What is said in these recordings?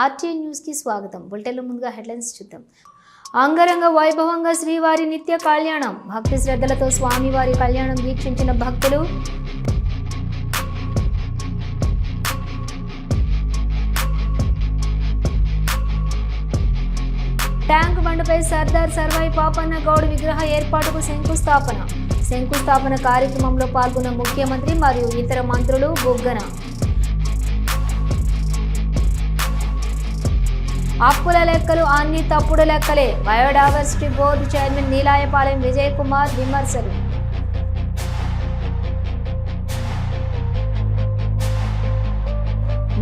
RTI news కి స్వాగతం. బులెటిన్లో ముందుగా హెడ్లైన్స్ చూద్దాం. అంగరంగ వైభవంగా శ్రీవారి నిత్య కళ్యాణం. భక్తి శ్రద్ధలతో స్వామివారి కళ్యాణం వీక్షించిన భక్తులు. ట్యాంక్ బండపై సర్దార్ సర్వాయి పాపన్న గౌడ్ విగ్రహ ఏర్పాటుకు శంకుస్థాపన కార్యక్రమంలో పాల్గొన్న ముఖ్యమంత్రి మరియు ఇతర మంత్రులు. బుగ్గన అప్పుల లెక్కలు అన్ని తప్పుడు లెక్కలే. Biodiversity board chairman Neelayapalem Vijay Kumar విమర్శలు.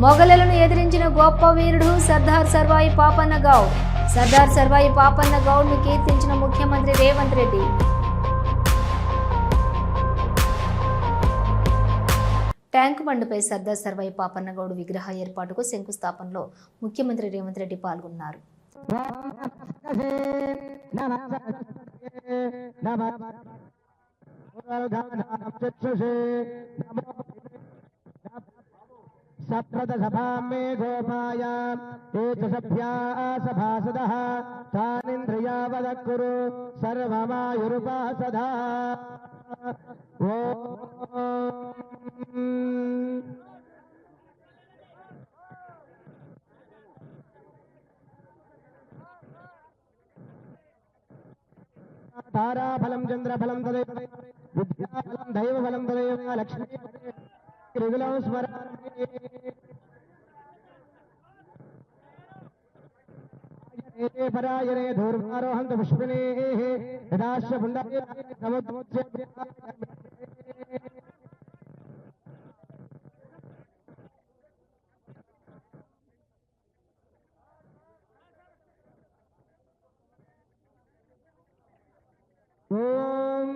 మొఘలులను ఎదిరించిన గొప్ప వీరుడు సర్దార్ సర్వాయి పాపన్న గౌడ్. సర్దార్ సర్వాయి పాపన్న గౌడ్ ను కీర్తించిన ముఖ్యమంత్రి రేవంత్ రెడ్డి. ట్యాంక్ బండ్పై సర్దార్ సర్వాయి పాపన్న గౌడ్ విగ్రహ ఏర్పాటుకు శంకుస్థాపనలో ముఖ్యమంత్రి రేవంత్ రెడ్డి పాల్గొన్నారు. ताराफलं चंद्रफलं तदेव विद्याफलं दैवफलं तदेव लक्ष्मी रेगुलं स्मरामि परायणे धूर्वारोहन्त पुष्पिणेः यदाश्च पुण्डरे समुद्रस्य ओम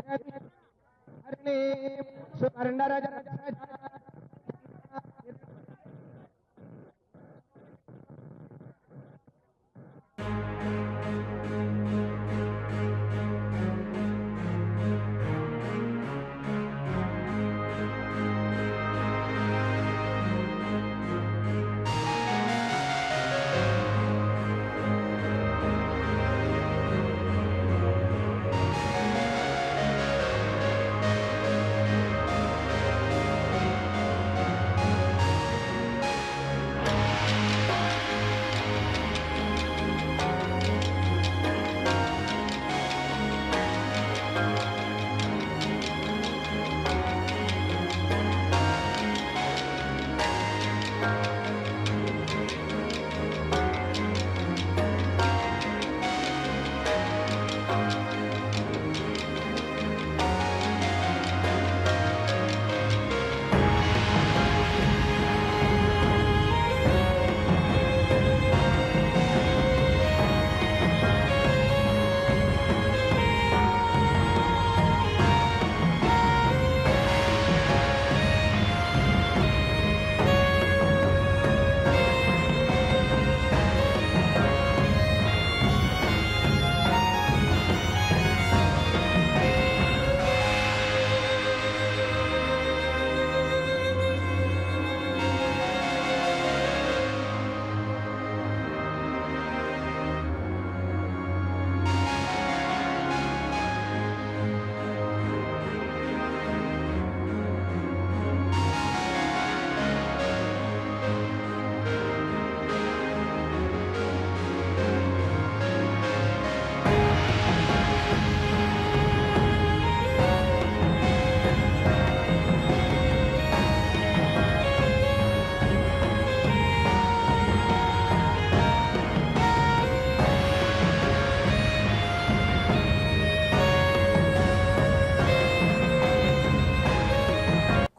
हरिणे सुवर्णरज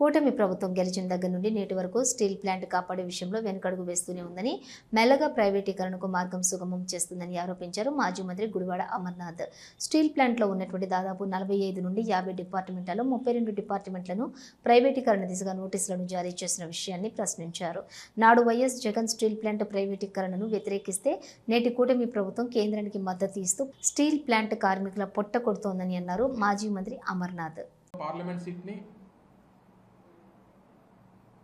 కూటమి ప్రభుత్వం గెలిచిన దగ్గర నుండి నేటి వరకు స్టీల్ ప్లాంట్ కాపాడే విషయంలో వెనుకడుగు వేస్తూనే ఉందని, మెల్లగా ప్రైవేటీకరణకు మార్గం సుగమం చేస్తుందని ఆరోపించారు మాజీ మంత్రి గుడివాడ అమర్నాథ్. స్టీల్ ప్లాంట్లో ఉన్నటువంటి దాదాపు 45 నుండి 50 డిపార్ట్మెంట్లలో 32 డిపార్ట్మెంట్లను ప్రైవేటీకరణ దిశగా నోటీసులను జారీ చేసిన విషయాన్ని ప్రశ్నించారు. నాడు వైఎస్ జగన్ స్టీల్ ప్లాంట్ ప్రైవేటీకరణను వ్యతిరేకిస్తే నేటి కూటమి ప్రభుత్వం కేంద్రానికి మద్దతు ఇస్తూ స్టీల్ ప్లాంట్ కార్మికుల పొట్ట కొడుతోందని అన్నారు మాజీ మంత్రి అమర్నాథ్. పార్లమెంట్ సీట్ని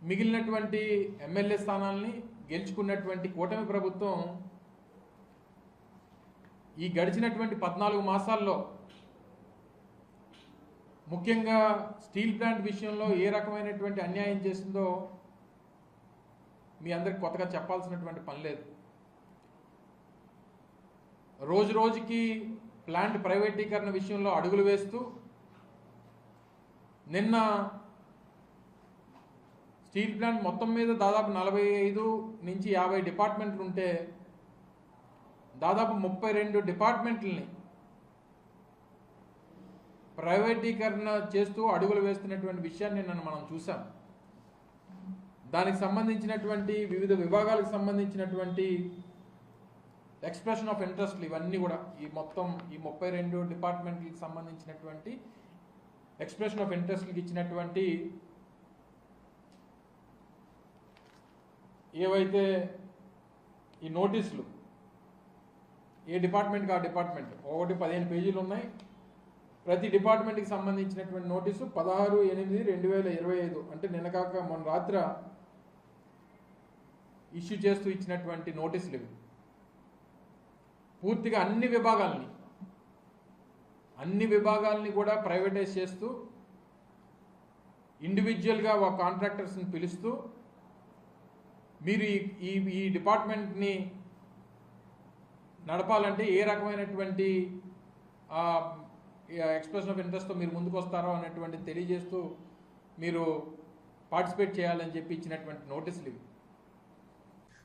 మిగిలినటువంటి ఎమ్మెల్యే స్థానాల్ని గెలుచుకున్నటువంటి కూటమి ప్రభుత్వం ఈ గడిచినటువంటి 14 మాసాల్లో ముఖ్యంగా స్టీల్ ప్లాంట్ విషయంలో ఏ రకమైనటువంటి అన్యాయం చేసిందో మీ అందరికి కొత్తగా చెప్పాల్సినటువంటి పని లేదు. రోజు రోజుకి ప్లాంట్ ప్రైవేటీకరణ విషయంలో అడుగులు వేస్తూ నిన్న స్టీల్ ప్లాంట్ మొత్తం మీద దాదాపు 45 నుంచి 50 డిపార్ట్మెంట్లు ఉంటే దాదాపు 32 డిపార్ట్మెంట్లని ప్రైవేటీకరణ చేస్తూ అడుగులు వేస్తున్నటువంటి విషయాన్ని నిన్న మనం చూసాం. దానికి సంబంధించినటువంటి వివిధ విభాగాలకు సంబంధించినటువంటి ఎక్స్ప్రెషన్ ఆఫ్ ఇంట్రెస్ట్లు ఇవన్నీ కూడా ఈ 32 డిపార్ట్మెంట్లకు సంబంధించినటువంటి ఎక్స్ప్రెషన్ ఆఫ్ ఇంట్రెస్ట్లకు ఇచ్చినటువంటి ఏవైతే ఈ నోటీసులు ఏ డిపార్ట్మెంట్కి ఆ డిపార్ట్మెంట్ ఒకటి 15 పేజీలు ఉన్నాయి. ప్రతి డిపార్ట్మెంట్కి సంబంధించినటువంటి నోటీసు 16/8/2025 అంటే నిన్న కాక మొన్న రాత్రి ఇష్యూ చేస్తూ ఇచ్చినటువంటి నోటీసులు ఇవి. పూర్తిగా అన్ని విభాగాల్ని కూడా ప్రైవేటైజ్ చేస్తూ ఇండివిజువల్గా ఒక కాంట్రాక్టర్స్ని పిలుస్తూ మీరు ఈ డిపార్ట్మెంట్ని నడపాలంటే ఏ రకమైనటువంటి ఎక్స్ప్రెషన్ ఆఫ్ ఇంట్రెస్ట్తో మీరు ముందుకు వస్తారో అనేటువంటి తెలియజేస్తూ మీరు పార్టిసిపేట్ చేయాలని చెప్పి ఇచ్చినటువంటి నోటీసులు ఇవి.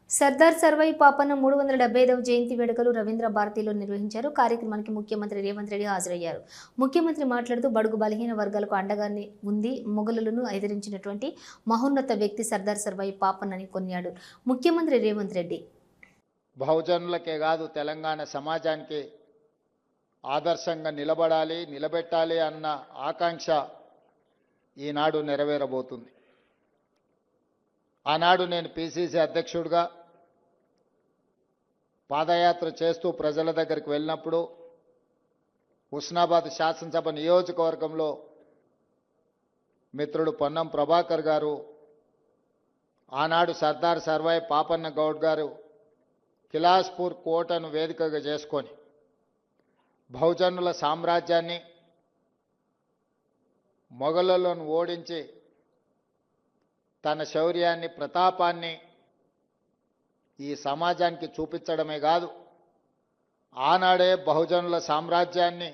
సర్దార్ సర్వాయి పాపన్న 375వ జయంతి వేడుకలు రవీంద్ర భారతిలో నిర్వహించారు. కార్యక్రమానికి ముఖ్యమంత్రి రేవంత్ రెడ్డి హాజరయ్యారు. ముఖ్యమంత్రి మాట్లాడుతూ బడుగు బలహీన వర్గాలకు అండగానే ఉంది, మొఘలులను ఎదిరించినటువంటి మహోన్నత వ్యక్తి సర్దార్ సర్వాయి పాపన్నని కొనియాడు. ముఖ్యమంత్రి రేవంత్ రెడ్డి బహుజనులకే కాదు తెలంగాణ సమాజానికి ఆదర్శంగా నిలబెట్టాలి అన్న ఆకాంక్ష ఈనాడు నెరవేరబోతుంది. ఆనాడు నేను పిసిసి అధ్యక్షుడిగా పాదయాత్ర చేస్తూ ప్రజల దగ్గరికి వెళ్ళినప్పుడు హుస్నాబాద్ శాసనసభ నియోజకవర్గంలో మిత్రుడు పొన్నం ప్రభాకర్ గారు, ఆనాడు సర్దార్ సర్వాయి పాపన్న గౌడ్ గారు కిలాస్పూర్ కోటను వేదికగా చేసుకొని బహుజనుల సామ్రాజ్యాన్ని మొఘలులను ఓడించి తన శౌర్యాన్ని ప్రతాపాన్ని ఈ సమాజానికి చూపించడమే కాదు, ఆనాడే బహుజనుల సామ్రాజ్యాన్ని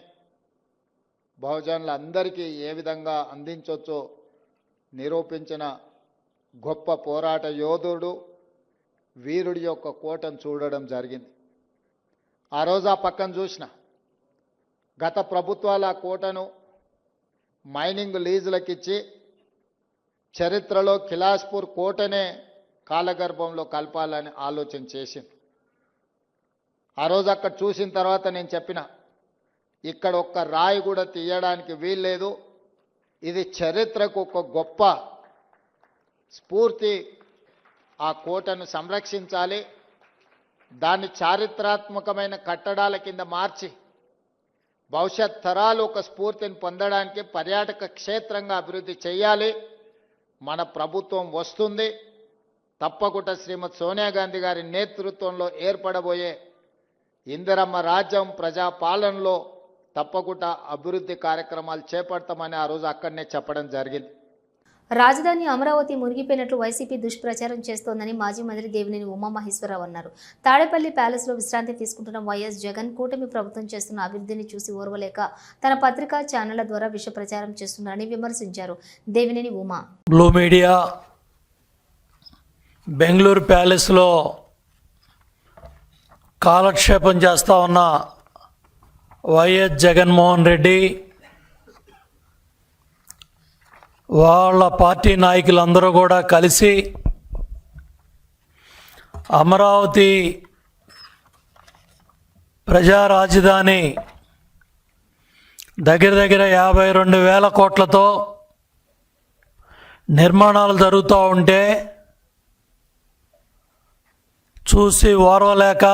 బహుజనులందరికీ ఏ విధంగా అందించవచ్చో నిరూపించిన గొప్ప పోరాట యోధుడు, వీరుడి యొక్క కోటను చూడడం జరిగింది. ఆ రోజు ఆ పక్కన చూసిన గత ప్రభుత్వాల ఆ కోటను మైనింగ్ లీజులకిచ్చి చరిత్రలో కిలాస్పూర్ కోటనే కాలగర్భంలో కలపాలని ఆలోచన చేసింది. ఆ రోజు అక్కడ చూసిన తర్వాత నేను చెప్పిన, ఇక్కడ ఒక్క రాయి కూడా తీయడానికి వీల్లేదు, ఇది చరిత్రకు ఒక గొప్ప స్ఫూర్తి, ఆ కోటను సంరక్షించాలి, దాన్ని చారిత్రాత్మకమైన కట్టడాల కింద మార్చి భవిష్యత్ తరాలు ఒక స్ఫూర్తిని పొందడానికి పర్యాటక క్షేత్రంగా అభివృద్ధి చేయాలి. మన ప్రభుత్వం వస్తుంది, తప్పకుండా శ్రీమతి సోనియా గాంధీ గారి నేతృత్వంలో ఏర్పడబోయే ఇందిరమ్మ రాజ్యం ప్రజాపాలనలో తప్పకుండా అభివృద్ధి కార్యక్రమాలు చేపడతామని ఆ రోజు అక్కడనే చెప్పడం జరిగింది. రాజధాని అమరావతి మునిగిపోయినట్లు వైసీపీ దుష్ప్రచారం చేస్తోందని మాజీ మంత్రి దేవినేని ఉమామహేశ్వరరావు అన్నారు. తాడేపల్లి ప్యాలెస్లో విశ్రాంతి తీసుకుంటున్న వైఎస్ జగన్ కూటమి ప్రభుత్వం చేస్తున్న అభివృద్ధిని చూసి ఓర్వలేక తన పత్రికా ఛానళ్ల ద్వారా విష ప్రచారం చేస్తున్నారని విమర్శించారు. దేవినేని ఉమా బ్లూ మీడియా బెంగళూరు ప్యాలెస్లో కాలక్షేపం చేస్తూ ఉన్న వైఎస్ జగన్మోహన్ రెడ్డి వాళ్ళ పార్టీ నాయకులందరూ కూడా కలిసి అమరావతి ప్రజా రాజధాని దగ్గర 52,000 కోట్లతో నిర్మాణాలు జరుగుతూ ఉంటే చూసి ఓర్వలేక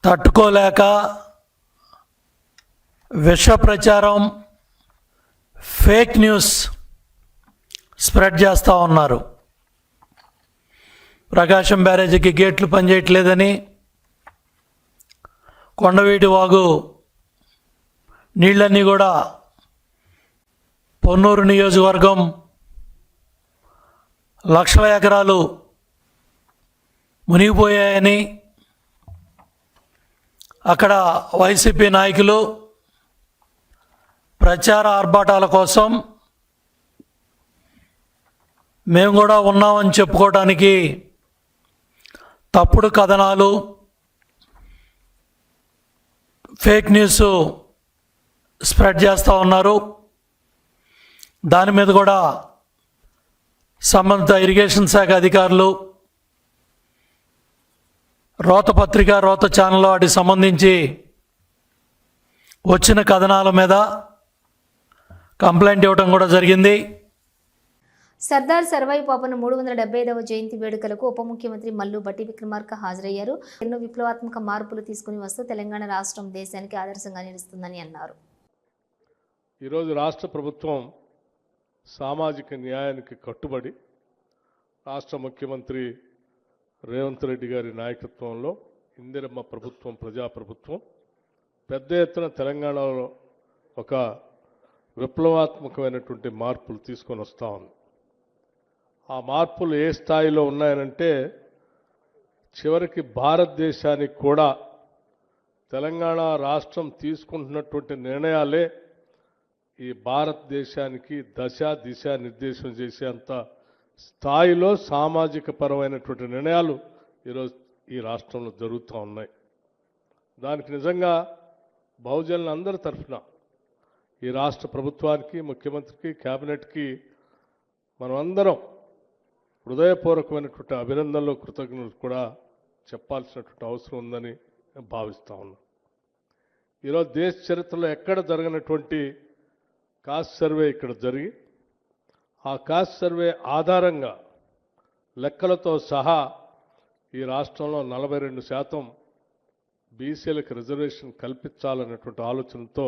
తట్టుకోలేక విష ప్రచారం, ఫేక్ న్యూస్ స్ప్రెడ్ చేస్తూ ఉన్నారు. ప్రకాశం బ్యారేజీకి గేట్లు పనిచేయట్లేదని, కొండవీటి వాగు నీళ్ళన్నీ కూడా పొన్నూరు నియోజకవర్గం లక్షల ఎకరాలు మునిగిపోయాయని అక్కడ వైసీపీ నాయకులు ప్రచార ఆర్భాటాల కోసం మేము కూడా ఉన్నామని చెప్పుకోవడానికి తప్పుడు కథనాలు, ఫేక్ న్యూస్ స్ప్రెడ్ చేస్తూ ఉన్నారు. దాని మీద కూడా సంబంధిత ఇరిగేషన్ శాఖ అధికారులు రోత పత్రిక, రోత ఛానల్ వాటికి సంబంధించి వచ్చిన కథనాల మీద కంప్లైంట్ ఇవ్వడం కూడా జరిగింది. సర్దార్ సర్వాయి పాపన 375వ జయంతి వేడుకలకు ఉప ముఖ్యమంత్రి మల్లు భట్టి విక్రమార్క హాజరయ్యారు. ఎన్నో విప్లవాత్మక మార్పులు తీసుకుని వస్తూ తెలంగాణ రాష్ట్రం దేశానికి ఆదర్శంగా నిలుస్తుందని అన్నారు. ఈరోజు రాష్ట్ర ప్రభుత్వం సామాజిక న్యాయానికి కట్టుబడి రాష్ట్ర ముఖ్యమంత్రి రేవంత్ రెడ్డి గారి నాయకత్వంలో ఇందిరమ్మ ప్రభుత్వం, ప్రజాప్రభుత్వం పెద్ద ఎత్తున తెలంగాణలో ఒక విప్లవాత్మకమైనటువంటి మార్పులు తీసుకొని వస్తూ ఉంది. ఆ మార్పులు ఏ స్థాయిలో ఉన్నాయనంటే చివరికి భారతదేశానికి కూడా తెలంగాణ రాష్ట్రం తీసుకుంటున్నటువంటి నిర్ణయాలే ఈ భారతదేశానికి దశ దిశ నిర్దేశం చేసేంత స్థాయిలో సామాజిక పరమైనటువంటి నిర్ణయాలు ఈరోజు ఈ రాష్ట్రంలో జరుగుతూ ఉన్నాయి. దానికి నిజంగా బహుజనులందరి తరఫున ఈ రాష్ట్ర ప్రభుత్వానికి, ముఖ్యమంత్రికి, కేబినెట్కి మనమందరం హృదయపూర్వకమైనటువంటి అభినందనలు, కృతజ్ఞతలు కూడా చెప్పాల్సినటువంటి అవసరం ఉందని నేను భావిస్తూ ఉన్నాను. ఈరోజు దేశ చరిత్రలో ఎక్కడ జరగనటువంటి కాస్ట్ సర్వే ఇక్కడ జరిగి ఆ కాస్ట్ సర్వే ఆధారంగా లెక్కలతో సహా ఈ రాష్ట్రంలో 42% బీసీలకు రిజర్వేషన్ కల్పించాలన్నటువంటి ఆలోచనతో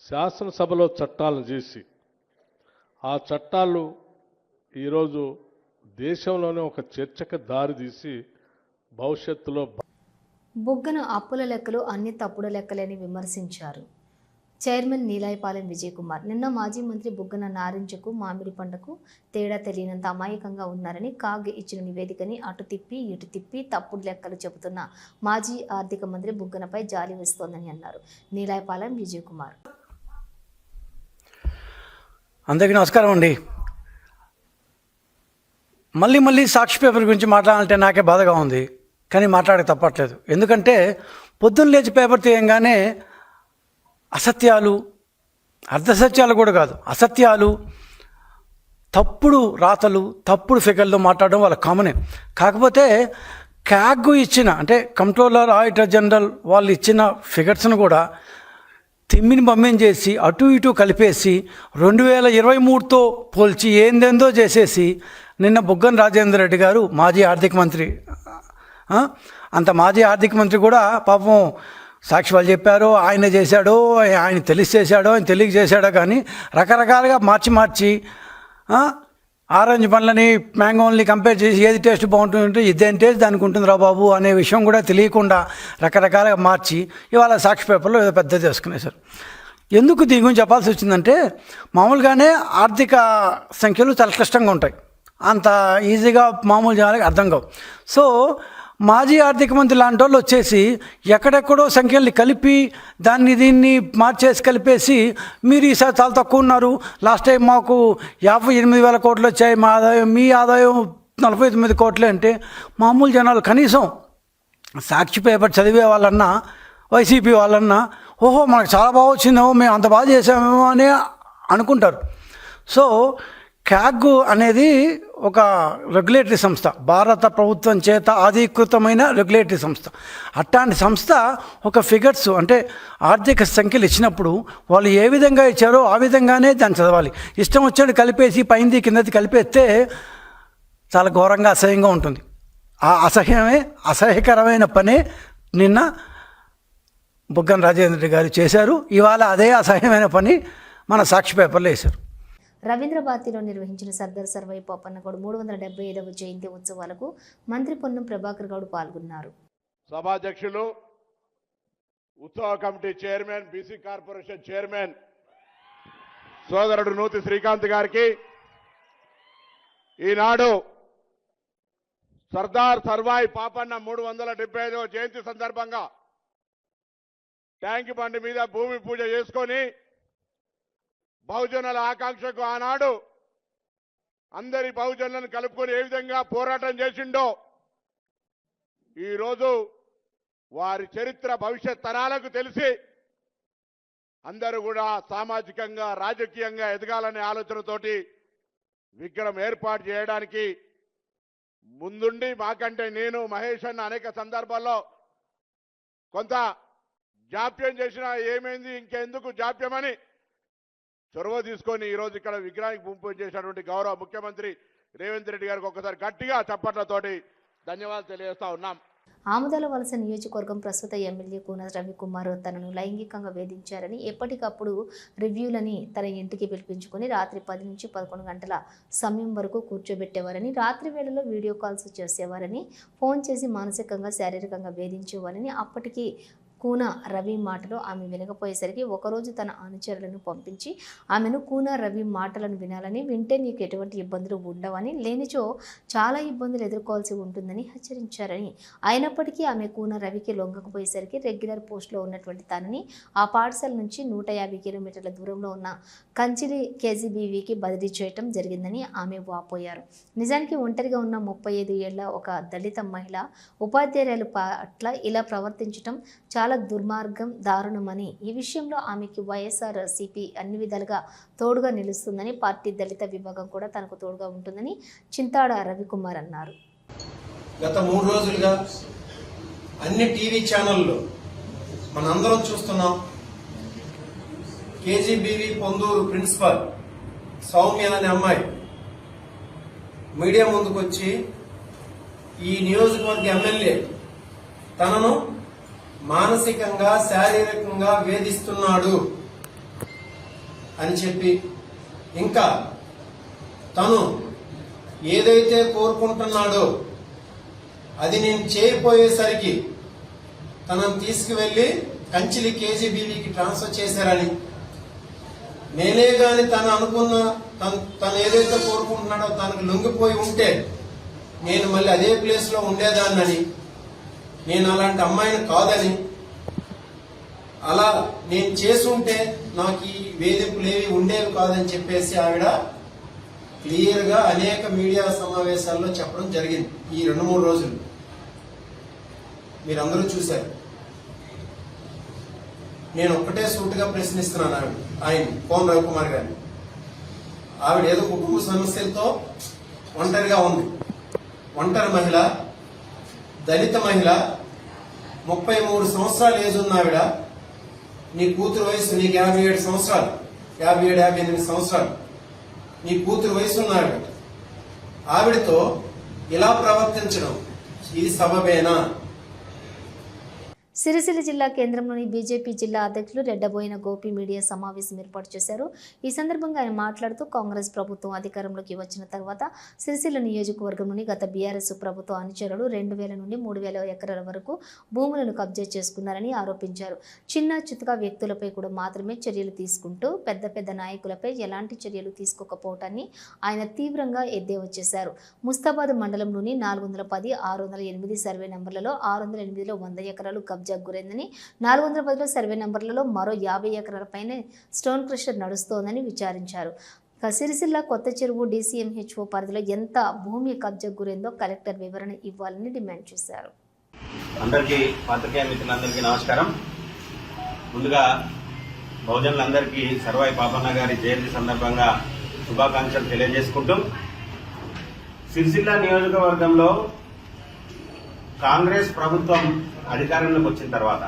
శాసనసభలో చట్టాలను చేసి ఆ చట్టాలు ఈరోజు దేశంలోనే ఒక చర్చకు దారితీసి భవిష్యత్తులో బుగ్గన అప్పుల లెక్కలు అన్ని తప్పుడు లెక్కలేని విమర్శించారు చైర్మన్ నీలాయపాలెం విజయ్ కుమార్. నిన్న మాజీ మంత్రి బుగ్గన నారింజకు మామిడి పంటకు తేడా తెలియనంత అమాయకంగా ఉన్నారని కాగ్ ఇచ్చిన నివేదికని అటు తిప్పి ఇటు తిప్పి తప్పుడు లెక్కలు చెబుతున్న మాజీ ఆర్థిక మంత్రి బుగ్గనపై జాలి వేస్తోందని అన్నారు నీలాయపాలెం విజయ్ కుమార్. అందరికీ నమస్కారం అండి. మళ్ళీ సాక్షి పేపర్ గురించి మాట్లాడాలంటే నాకే బాధగా ఉంది, కానీ మాట్లాడక తప్పట్లేదు. ఎందుకంటే పొద్దున్న లేచి పేపర్ తీయంగానే అసత్యాలు, అర్ధసత్యాలు కూడా కాదు, అసత్యాలు, తప్పుడు రాతలు, తప్పుడు ఫిగర్లు మాట్లాడడం వాళ్ళ కామనే. కాకపోతే క్యాగ్ ఇచ్చిన, అంటే కంట్రోలర్ ఆడిటర్ జనరల్ వాళ్ళు ఇచ్చిన ఫిగర్స్ను కూడా తిమ్మిని బమ్మెం చేసి అటు ఇటు కలిపేసి 2023తో పోల్చి ఏందేందో చేసేసి నిన్న బుగ్గన రాజేందర్ రెడ్డి గారు మాజీ ఆర్థిక మంత్రి, అంత మాజీ ఆర్థిక మంత్రి కూడా పాపం సాక్షి వాళ్ళు చెప్పారో ఆయన చేశాడో, ఆయన తెలిసి చేశాడో, ఆయన తెలియక చేశాడో, కానీ రకరకాలుగా మార్చి ఆరెంజ్ పండ్లని మ్యాంగోల్ని కంపేర్ చేసి ఏది టేస్ట్ బాగుంటుందంటే ఇదేం టేస్ట్ దానికి ఉంటుందిరా బాబు అనే విషయం కూడా తెలియకుండా రకరకాలుగా మార్చి ఇవాళ సాక్షి పేపర్లో ఏదో పెద్దది చేసుకునేశారు. ఎందుకు దీని గురించి చెప్పాల్సి వచ్చిందంటే మామూలుగానే ఆర్థిక సంఖ్యలు చాలా క్లిష్టంగా ఉంటాయి, అంత ఈజీగా మామూలు జనాలకు అర్థం కావు. సో మాజీ ఆర్థిక మంత్రి లాంటి వాళ్ళు వచ్చేసి ఎక్కడెక్కడో సంఖ్యల్ని కలిపి దీన్ని మార్చేసి కలిపేసి మీరు ఈసారి చాలా తక్కువ ఉన్నారు, లాస్ట్ టైం మాకు 58,000 కోట్లు వచ్చాయి, మా ఆదాయం, మీ ఆదాయం 49 కోట్లే అంటే మామూలు జనాలు కనీసం సాక్షి పేపర్ చదివే వాళ్ళన్నా, వైసీపీ వాళ్ళన్నా ఓహో మనకు చాలా బాగా వచ్చిందేమో, మేము అంత బాగా చేసామేమో అని అనుకుంటారు. సో క్యాగ్ అనేది ఒక రెగ్యులేటరీ సంస్థ, భారత ప్రభుత్వం చేత అధీకృతమైన రెగ్యులేటరీ సంస్థ. అట్లాంటి సంస్థ ఒక ఫిగర్స్ అంటే ఆర్థిక సంఖ్యలు ఇచ్చినప్పుడు వాళ్ళు ఏ విధంగా ఇచ్చారో ఆ విధంగానే దాన్ని చదవాలి. ఇష్టం వచ్చాడు కలిపేసి పైంది కిందది కలిపేస్తే చాలా ఘోరంగా అసహ్యంగా ఉంటుంది. ఆ అసహ్యకరమైన పనే నిన్న బుగ్గన రాజేంద్ర గారు చేశారు. ఇవాళ అదే అసహ్యమైన పని మన సాక్షి పేపర్లో వేశారు. రవీంద్ర భారతిలో నిర్వహించిన సర్దార్ సర్వై పాపన్న గౌడ్ 375వ జయంతి ఉత్సవాలకు మంత్రి పొన్నం ప్రభాకర్ గౌడ్ పాల్గొన్నారు. సభాధ్యక్షులు, ఉత్సవ committee chairman, BC corporation chairman సోదరుడు నూతి శ్రీకాంత్ గారికి ఈనాడు సర్దార్ సర్వాయి పాపన్న 375వ జయంతి సందర్భంగా ట్యాంక్ బండి మీద భూమి పూజ చేసుకొని బహుజనుల ఆకాంక్షకు ఆనాడు అందరి బహుజనులను కలుపుకొని ఏ విధంగా పోరాటం చేసిండో ఈరోజు వారి చరిత్ర భవిష్యత్ తరాలకు తెలిసి అందరూ కూడా సామాజికంగా రాజకీయంగా ఎదగాలనే ఆలోచనతోటి విగ్రహం ఏర్పాటు చేయడానికి ముందుండి మాకంటే నేను మహేష్ అన్న అనేక సందర్భాల్లో కొంత జాప్యం చేసినా ఏమైంది ఇంకెందుకు జాప్యమని చొరవ తీసుకొని ఈరోజు ఇక్కడ విగ్రహానికి పూజ చేసినటువంటి గౌరవ ముఖ్యమంత్రి రేవంత్ రెడ్డి గారికి ఒకసారి గట్టిగా చప్పట్లతోటి ధన్యవాదాలు తెలియజేస్తా ఉన్నాం. ఆముదాల వలస నియోజకవర్గం ప్రస్తుత ఎమ్మెల్యే కూన రవికుమార్ తనను లైంగికంగా వేధించారని ఎప్పటికప్పుడు రివ్యూలని తన ఇంటికి పిలిపించుకొని రాత్రి 10 నుంచి 11 గంటల సమయం వరకు కూర్చోబెట్టేవారని, రాత్రి వేళలో వీడియో కాల్స్ చేసేవారని, ఫోన్ చేసి మానసికంగా శారీరకంగా వేధించేవారని, అప్పటికి కూన రవి మాటలు ఆమె వినకపోయేసరికి ఒకరోజు తన అనుచరులను పంపించి ఆమెను కూన రవి మాటలను వినాలని, వింటే నీకు ఎటువంటి ఇబ్బందులు ఉండవని, లేనిచో చాలా ఇబ్బందులు ఎదుర్కోవాల్సి ఉంటుందని హెచ్చరించారని, అయినప్పటికీ ఆమె కూన రవికి లొంగకపోయేసరికి రెగ్యులర్ పోస్టులో ఉన్నటువంటి తనని ఆ పాఠశాల నుంచి 150 కిలోమీటర్ల దూరంలో ఉన్న కంచిలి కేజీబీవీకి బదిలీ చేయటం జరిగిందని ఆమె వాపోయారు. నిజానికి ఒంటరిగా ఉన్న 35 ఏళ్ల ఒక దళిత మహిళ ఉపాధ్యాయుల పట్ల ఇలా ప్రవర్తించటం చాలా దుర్మార్గం, దారుణమని, ఈ విషయంలో ఆమెకి వైఎస్ఆర్సీపీ అన్ని విధాలుగా తోడుగా నిలుస్తుందని, పార్టీ దళిత విభాగం కూడా తనకు తోడుగా ఉంటుందని చింతాడ రవికుమార్ అన్నారు. గత 3 రోజులుగా అన్ని టీవీ ఛానల్లో మనందరం చూస్తున్నాం. కేజీబీవీ పొందూరు ప్రిన్సిపల్ సౌమ్య అనే అమ్మాయి మీడియా ముందుకు వచ్చి ఈ నియోజకవర్గ ఎమ్మెల్యే తనను మానసికంగా శారీరకంగా వేధిస్తున్నాడు అని చెప్పి, ఇంకా తను ఏదైతే కోరుకుంటున్నాడో అది నేను చేయపోయేసరికి తనను తీసుకువెళ్లి కంచిలి కేజీబీవీకి ట్రాన్స్ఫర్ చేశారని, నేనే గాని తను అనుకున్న తను ఏదైతే కోరుకుంటున్నాడో తనకు లొంగిపోయి ఉంటే నేను మళ్ళీ అదే ప్లేస్ లో ఉండేదాన్నని, నేను అలాంటి అమ్మాయిని కాదని, అలా నేను చేసుంటే నాకు ఈ వేధింపులేవి ఉండేవి కాదని చెప్పేసి ఆవిడ క్లియర్ గా అనేక మీడియా సమావేశాల్లో చెప్పడం జరిగింది. ఈ 2-3 రోజులు మీరందరూ చూశారు. నేను ఒక్కటే సూటిగా ప్రశ్నిస్తున్నాను ఆయన కోన రవికుమార్ గారిని. ఆవిడ ఏదో కుటుంబ సమస్యలతో ఒంటరిగా ఉంది. ఒంటరి మహిళ, దళిత మహిళ, 33 సంవత్సరాలు ఏజ్ ఉన్న ఆవిడ. నీ కూతురు వయసు, నీకు 57 సంవత్సరాలు, 57-58 సంవత్సరాలు. నీ కూతురు వయసు ఉన్న ఆవిడతో ఇలా ప్రవర్తించడం ఇది సబబేనా? సిరిసిల్ల జిల్లా కేంద్రంలోని బీజేపీ జిల్లా అధ్యక్షులు రెడ్డబోయిన గోపి మీడియా సమావేశం ఏర్పాటు చేశారు. ఈ సందర్భంగా ఆయన మాట్లాడుతూ కాంగ్రెస్ ప్రభుత్వం అధికారంలోకి వచ్చిన తర్వాత సిరిసిల్ల నియోజకవర్గంలోని గత బీఆర్ఎస్ ప్రభుత్వ అనుచరులు 2000 నుండి 3000 ఎకరాల వరకు భూములను కబ్జా చేసుకున్నారని ఆరోపించారు. చిన్న చితక వ్యక్తులపై కూడా మాత్రమే చర్యలు తీసుకుంటూ పెద్ద పెద్ద నాయకులపై ఎలాంటి చర్యలు తీసుకోకపోవటాన్ని ఆయన తీవ్రంగా ఎద్దేవా చేశారు. ముస్తాబాద్ మండలంలోని 410, 608 సర్వే నంబర్లలో 608లో 100 ఎకరాలు కబ్జా గురైందని, 410లో సర్వే నంబర్లలో మరో 50 ఎకరాలపైనే స్టోన్ క్రషర్ నడుస్తోందని విచారించారు. సిరిసిల్ల కొత్త చెరువు DCMHO పరిధిలో ఎంత భూమి కబ్జా గురైందో కలెక్టర్ వివరణ ఇవ్వాలని డిమాండ్ చేశారు. అందరికీ పాత్రికేయ మిత్రులందరికీ నమస్కారం. ముందుగా బహుజనులందరికీ సర్వాయి పాపన్న గారి జయంతి సందర్భంగా శుభాకాంక్షలు తెలియజేసుకుంటూ, సిరిసిల్ల నియోజకవర్గంలో కాంగ్రెస్ ప్రభుత్వం అధికారంలోకి వచ్చిన తర్వాత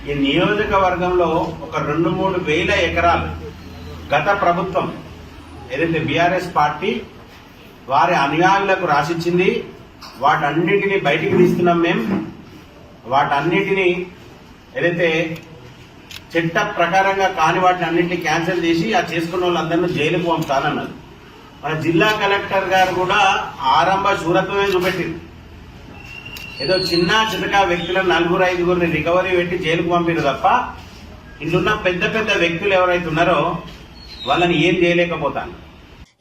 ఈ నియోజకవర్గంలో ఒక 2-3 వేల ఎకరాలు గత ప్రభుత్వం ఏదైతే బీఆర్ఎస్ పార్టీ వారి అనుయాయులకు రాసిచ్చింది, వాటన్నిటిని బయటికి తీస్తున్నాం. మేము వాటన్నిటిని ఏదైతే చట్ట ప్రకారంగా కాని వాటిని అన్నింటినీ క్యాన్సిల్ చేసి ఆ చేసుకున్న వాళ్ళందరినీ జైలుకు పంపుతానన్నారు. మన జిల్లా కలెక్టర్ గారు కూడా ఆరంభ శూరత్వమే చూపెట్టింది. ఏదో చిన్న చితక వ్యక్తులను 4-5 రికవరీ పెట్టి జైలుకు పంపిరు తప్ప ఇందున్న పెద్ద పెద్ద వ్యక్తులు ఎవరైతే ఉన్నారో వాళ్ళని ఏం చేయలేకపోతాను.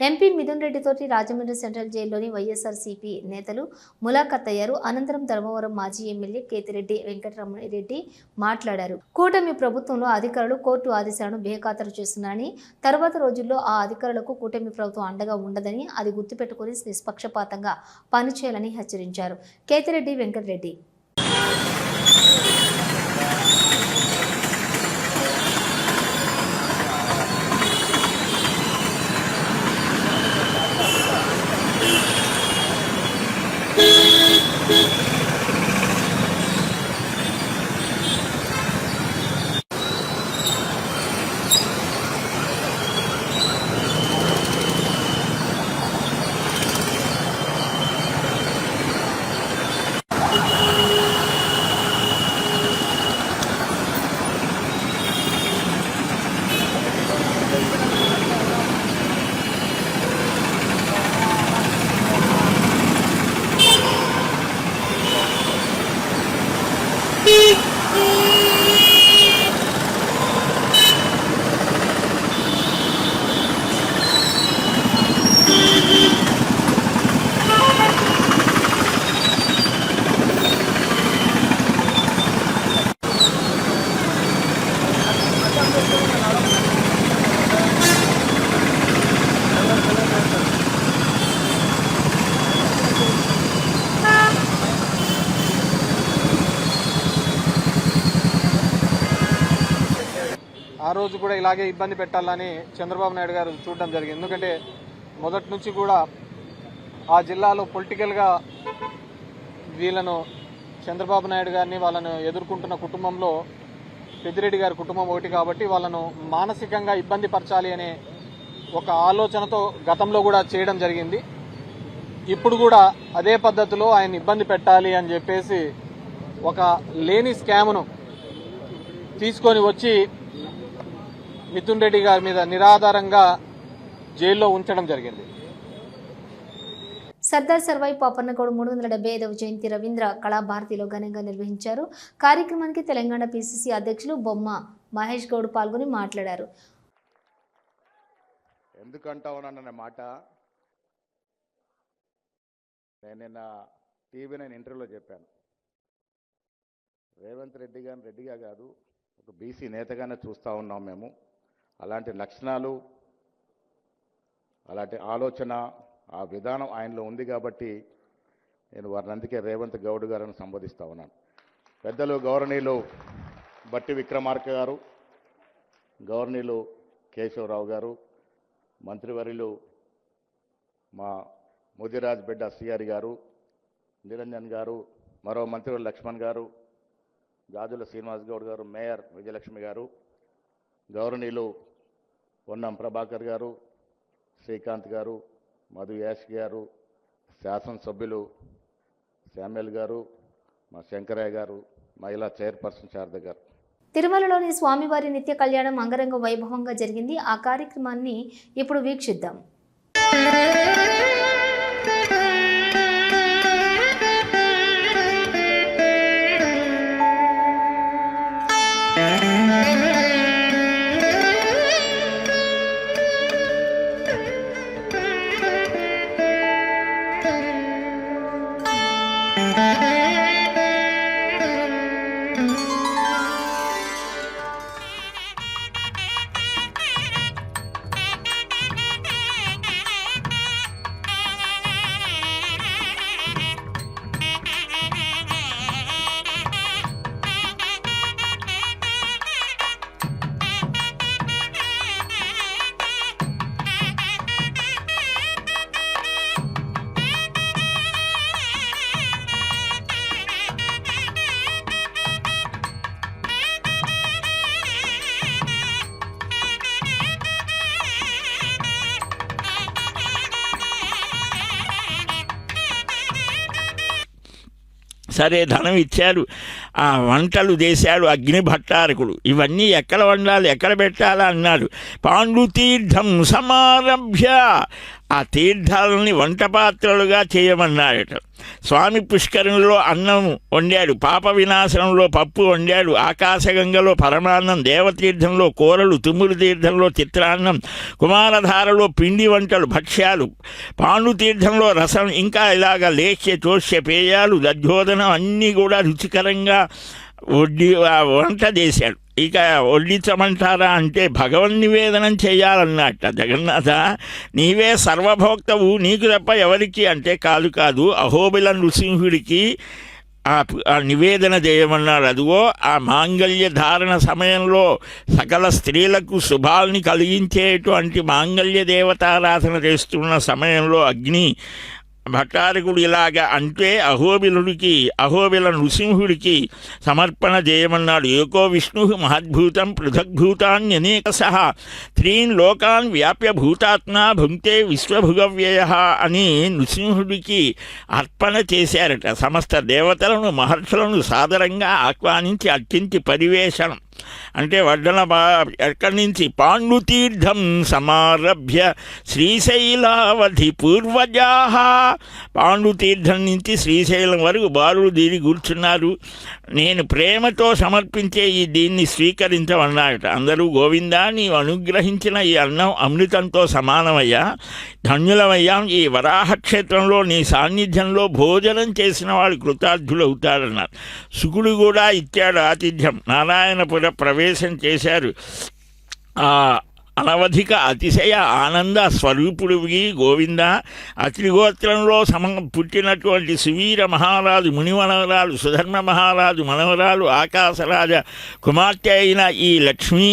ఎంపీ మిథున్ రెడ్డితోటి రాజమండ్రి సెంట్రల్ జైల్లోని వైఎస్ఆర్సీపీ నేతలు ములాఖత్ అయ్యారు. అనంతరం ధర్మవరం మాజీ ఎమ్మెల్యే కేతిరెడ్డి వెంకటరమణరెడ్డి మాట్లాడారు. కూటమి ప్రభుత్వంలో అధికారులు కోర్టు ఆదేశాలను బేఖాతరు చేస్తున్నారని, తర్వాత రోజుల్లో ఆ అధికారులకు కూటమి ప్రభుత్వం అండగా ఉండదని, అది గుర్తుపెట్టుకుని నిష్పక్షపాతంగా పనిచేయాలని హెచ్చరించారు. కేతిరెడ్డి వెంకటరెడ్డి ఆ రోజు కూడా ఇలాగే ఇబ్బంది పెట్టాలని చంద్రబాబు నాయుడు గారు చూడడం జరిగింది. ఎందుకంటే మొదటి నుంచి కూడా ఆ జిల్లాలో పొలిటికల్గా వీళ్ళను చంద్రబాబు నాయుడు గారిని వాళ్ళను ఎదుర్కొంటున్న కుటుంబంలో పెద్దిరెడ్డి గారి కుటుంబం ఒకటి కాబట్టి వాళ్ళను మానసికంగా ఇబ్బంది పరచాలి అనే ఒక ఆలోచనతో గతంలో కూడా చేయడం జరిగింది. ఇప్పుడు కూడా అదే పద్ధతిలో ఆయన ఇబ్బంది పెట్టాలి అని చెప్పేసి ఒక లేని స్కామ్ను తీసుకొని వచ్చి మిథున్ రెడ్డి గారి మీద నిరాధారంగా జైల్లో ఉంచడం జరిగింది. సర్దార్ సర్వాయి పాపన్నగౌడ్ 375వ జయంతి రవీంద్ర కళాభారతిలో ఘనంగా నిర్వహించారు. కార్యక్రమానికి తెలంగాణ పిసిసి అధ్యక్షులు బొమ్మ మహేష్ గౌడ్ పాల్గొని మాట్లాడారు. ఎందుకంటావునన్న మాట నేను నిన్న టీవీ నేను ఇంటర్వ్యూలో చెప్పాను. రేవంత్ రెడ్డి గారిని రెడ్డిగా కాదు, ఒక బీసీ నేతగానే చూస్తూ ఉన్నాం మేము. అలాంటి లక్షణాలు, అలాంటి ఆలోచన, ఆ విధానం ఆయనలో ఉంది కాబట్టి నేను వారిని అందుకే రేవంత్ గౌడ్ గారిని సంబోధిస్తూ ఉన్నాను. పెద్దలు గౌరవనీయులు బట్టి విక్రమార్క గారు, గౌరవనీయులు కేశవరావు గారు, మంత్రివర్యులు మా ముదిరాజ్ బిడ్డ సిఆర్ గారు, నిరంజన్ గారు, మరో మంత్రివర్యులు లక్ష్మణ్ గారు, గాజుల శ్రీనివాస్ గౌడ్ గారు, మేయర్ విజయలక్ష్మి గారు, గౌరవనీయులు పొన్నం ప్రభాకర్ గారు, శ్రీకాంత్ గారు, మధు యాష్ గారు, శాసనసభ్యులు శామ్యుల్ గారు, మా శంకరయ్య గారు, మహిళా చైర్పర్సన్ శారద గారు. తిరుమలలోని స్వామివారి నిత్య కళ్యాణం అంగరంగ వైభవంగా జరిగింది. ఆ కార్యక్రమాన్ని ఇప్పుడు వీక్షిద్దాం. సరే ధనం ఇచ్చారు, ఆ వంటలు చేశాడు అగ్ని భట్టారకుడు. ఇవన్నీ ఎక్కడ వండాలి, ఎక్కడ పెట్టాలా అన్నాడు. పాండుతీర్థం సమారభ్య, ఆ తీర్థాలని వంట పాత్రలుగా చేయమన్నాడట. స్వామి పుష్కరంలో అన్నం వండాడు, పాప వినాశనంలో పప్పు వండాడు, ఆకాశగంగలో పరమాన్నం, దేవతీర్థంలో కూరలు, తుమ్మురు తీర్థంలో చిత్రాన్నం, కుమారధారలో పిండి వంటలు భక్ష్యాలు, పాండుతీర్థంలో రసం, ఇంకా ఇలాగ లేఖ్య చోష్య పేయాలు, దధ్యోదనం అన్నీ కూడా రుచికరంగా వంట చేశాడు. ఇక వడ్డించమంటారా అంటే భగవన్ నివేదనం చేయాలన్నట్ట. జగన్నాథ నీవే సర్వభోక్తవు, నీకు తప్ప ఎవరికి అంటే కాదు అహోబిల నృసింహుడికి ఆ నివేదన చేయమన్నాడు. అదిగో ఆ మాంగళ్య ధారణ సమయంలో సకల స్త్రీలకు శుభాల్ని కలిగించేటువంటి మాంగళ్య దేవతారాధన చేస్తున్న సమయంలో అగ్ని భట్టారకుడు ఇలాగా అంటే అహోబిల నృసింహుడికి సమర్పణ చేయమన్నాడు. ఏకో విష్ణు మహద్భూతం పృథగ్భూతాన్యనేకశః త్రీన్ లోకాన్ వ్యాప్య భూతాత్మ భుంక్తే విశ్వభుగవ్యయ అని నృసింహుడికి అర్పణ చేశారట. సమస్త దేవతలను మహర్షులను సాదరంగా ఆహ్వానించి అర్చించి పరివేషణం అంటే వడ్డన ఎక్కడి నుంచి పాండుతీర్థం సమారభ్య శ్రీశైలావధి పూర్వజాహ, పాండుతీర్థం నుంచి శ్రీశైలం వరకు బారులు దీని కూర్చున్నారు. నేను ప్రేమతో సమర్పించే దీన్ని స్వీకరించమన్నాడట. అందరూ గోవిందా నీవు అనుగ్రహించిన ఈ అన్నం అమృతంతో సమానమయ్యా, ధన్యులమయ్యాం. ఈ వరాహక్షేత్రంలో నీ సాన్నిధ్యంలో భోజనం చేసిన వాడు కృతార్థులవుతాడన్నారు. శుకుడు కూడా ఇచ్చాడు ఆతిథ్యం. నారాయణపుర ప్రవేశం చేశారు. అనవధిక అతిశయ ఆనంద స్వరూపుడివి గోవింద. అత్రిగోత్రంలో పుట్టినటువంటి సువీర మహారాజు మునిమనవరాలు, సుధర్మ మహారాజు మనవరాలు, ఆకాశరాజ కుమార్తె అయిన ఈ లక్ష్మీ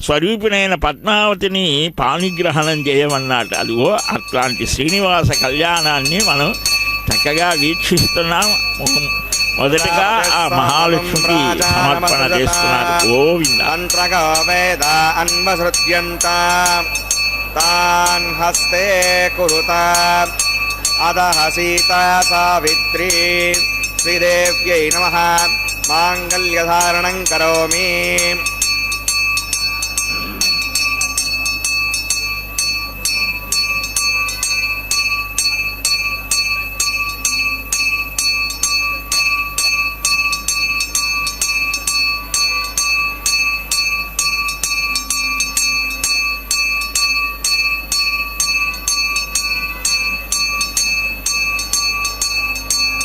స్వరూపిణైన పద్మావతిని పాణిగ్రహణం చేయమన్నాడు. అదిగో అట్లాంటి శ్రీనివాస కళ్యాణాన్ని మనం చక్కగా వీక్షిస్తున్నాం. మొదటగా ఆ మహాలక్ష్మికి సమర్పణ చేస్తున్నారు. గోవింద వేద అన్వసృజ్యంత తాన్ హస్తే కురుత అదః సీతా సావిత్రీ శ్రీదేవ్యై నమః మాంగళ్యధారణం కరోమి.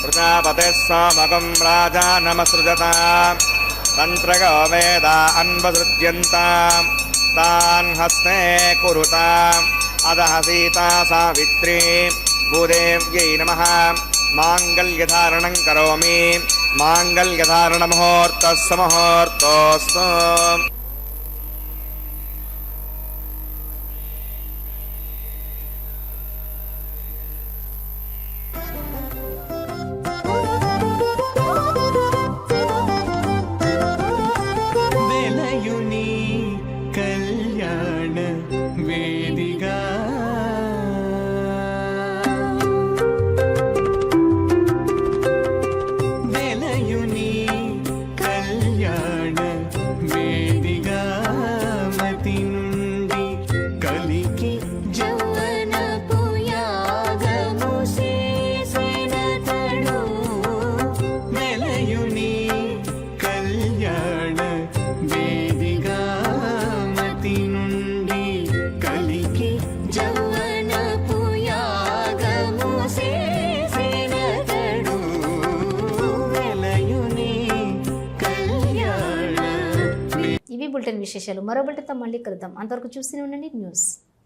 ప్రజాపతిః సమగం రాజానమసృజత తంత్రగో వేద అన్వసృజ్యంత తాన్ హస్తే కురుత అదః సీతా సావిత్రీ భూదేవ్యై నమః మాంగళ్యధారణం కరోమి. మాంగళ్యధారణ ముహూర్తస్సు ముహూర్తోస్తు. బులెటిన్ విశేషాలు మరో బులెటిన్తో మళ్ళీ కలుద్దాం. అంతవరకు చూస్తూనే ఉండండి న్యూస్.